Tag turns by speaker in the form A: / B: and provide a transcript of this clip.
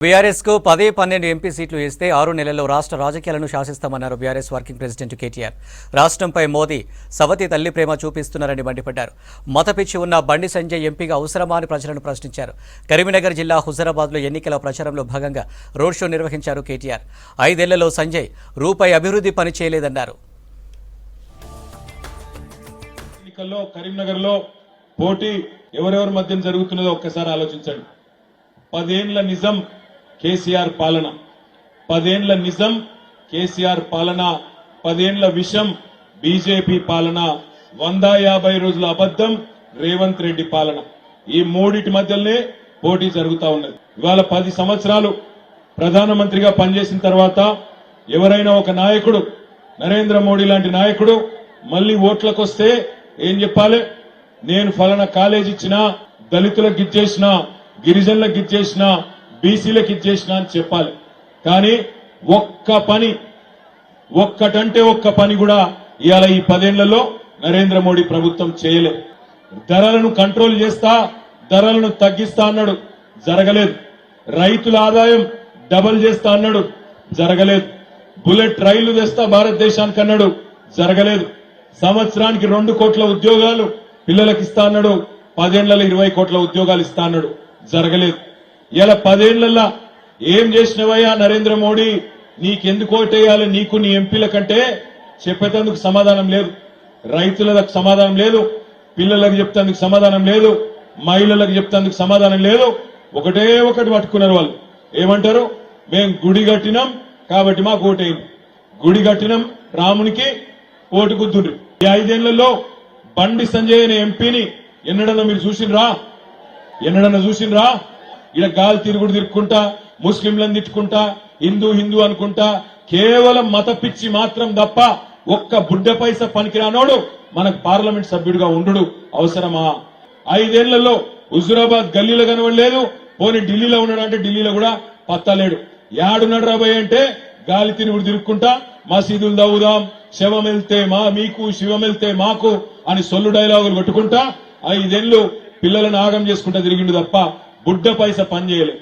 A: BRS కు 10-12 MP సీట్లు ఇస్తే 6 నెలల్లో రాష్ట్ర రాజకీయాలను శాసిస్తామన్నారు బీఆర్ఎస్ వర్కింగ్ ప్రెసిడెంట్ కేటీఆర్. రాష్ట్రంపై మోదీ సవతి తల్లి ప్రేమ చూపిస్తున్నారని మండిపడ్డారు. మతపిచ్చి ఉన్న బండి సంజయ్ ఎంపీగా అవసరమా అని ప్రజలను ప్రశ్నించారు. కరీంనగర్ జిల్లా హుజరాబాద్లో ఎన్నికల ప్రచారంలో భాగంగా రోడ్ షో నిర్వహించారు కేటీఆర్. 5 ఏళ్లలో సంజయ్ రూపాయి అభివృద్ధి పని చేయలేదన్నారు.
B: ఎన్నికల్లో కరీంనగర్లో పోటీ ఎవరెవరి మధ్య జరుగుతున్నదో ఒక్కసారి ఆలోచించండి. 10 ఏళ్ల నిజం కేసీఆర్ పాలన, 10 ఏళ్ల నిజం కేసీఆర్ పాలన, 10 ఏళ్ల విషం బీజేపీ పాలన, 150 రోజుల అబద్ధం రేవంత్ రెడ్డి పాలన. ఈ మూడిటి మధ్యలోనే పోటీ జరుగుతా ఉన్నది. ఇవాళ 10 సంవత్సరాలు ప్రధానమంత్రిగా పనిచేసిన తర్వాత ఎవరైనా ఒక నాయకుడు, నరేంద్ర మోడీ లాంటి నాయకుడు మళ్లీ ఓట్లకు వస్తే ఏం చెప్పాలి? నేను ఫలానా కాలేజ్ ఇచ్చినా, దళితులకు ఇచ్చేసినా, గిరిజనులకు ఇచ్చేసినా, బీసీలకు ఇచ్చేసినా అని చెప్పాలి. కానీ ఒక్కటంటే ఒక్క పని కూడా ఇవాళ ఈ 10 ఏళ్లలో నరేంద్ర మోడీ ప్రభుత్వం చేయలేదు. ధరలను కంట్రోల్ చేస్తా, ధరలను తగ్గిస్తా అన్నాడు, జరగలేదు. రైతుల ఆదాయం డబల్ చేస్తా అన్నాడు, జరగలేదు. బుల్లెట్ రైళ్లు తెస్తా భారతదేశానికి అన్నాడు, జరగలేదు. సంవత్సరానికి 2 కోట్ల ఉద్యోగాలు పిల్లలకు ఇస్తా అన్నాడు, 10 ఏళ్లలో 20 కోట్ల ఉద్యోగాలు ఇస్తా అన్నాడు, జరగలేదు. ఇలా 10 ఏళ్లలో ఏం చేసినవయ్యా నరేంద్ర మోడీ, నీకెందుకు ఓటేయాలి, నీకు నీ ఎంపీల కంటే చెప్పేందుకు సమాధానం లేదు. రైతులకు సమాధానం లేదు, పిల్లలకు చెప్తేందుకు సమాధానం లేదు, మహిళలకు చెప్తేందుకు సమాధానం లేదు. ఒకటే ఒకటి పట్టుకున్నారు వాళ్ళు. ఏమంటారు? మేం గుడి కట్టినాం కాబట్టి మాకు ఓటేయండి. గుడి కట్టినాం, రామునికి ఓటు గుద్దుండ్రి. ఈ 5 ఏళ్లలో బండి సంజయ్ అనే ఎంపీని ఎన్నడన్నా మీరు చూసిండ్రా? ఇలా గాలి తిరుగుకుంటా, ముస్లింలను తిట్టుకుంటా, హిందూ అనుకుంటా, కేవలం మత పిచ్చి మాత్రం తప్ప ఒక్క బుడ్డ పైసా పనికిరానోడు మనకు పార్లమెంట్ సభ్యుడిగా ఉండు అవసరమా? 5 ఏళ్లలో హుజురాబాద్ గల్లీలో కనబడలేదు. పోనీ ఢిల్లీలో ఉన్నాడంటే ఢిల్లీలో కూడా పత్తలేడు. యాడున్నాడు రాబోయ్ అంటే గాలి తిరుగుకుంటా, మసీదులు దవ్వుదాం, శవం వెళ్తే మీకు, శివం వెళ్తే మాకు అని సొల్లు డైలాగులు కొట్టుకుంటా 5 ఏళ్లు పిల్లలను ఆగం చేసుకుంటా తిరిగిండు తప్ప బుడ్డ పైసా పని చేయలేదు.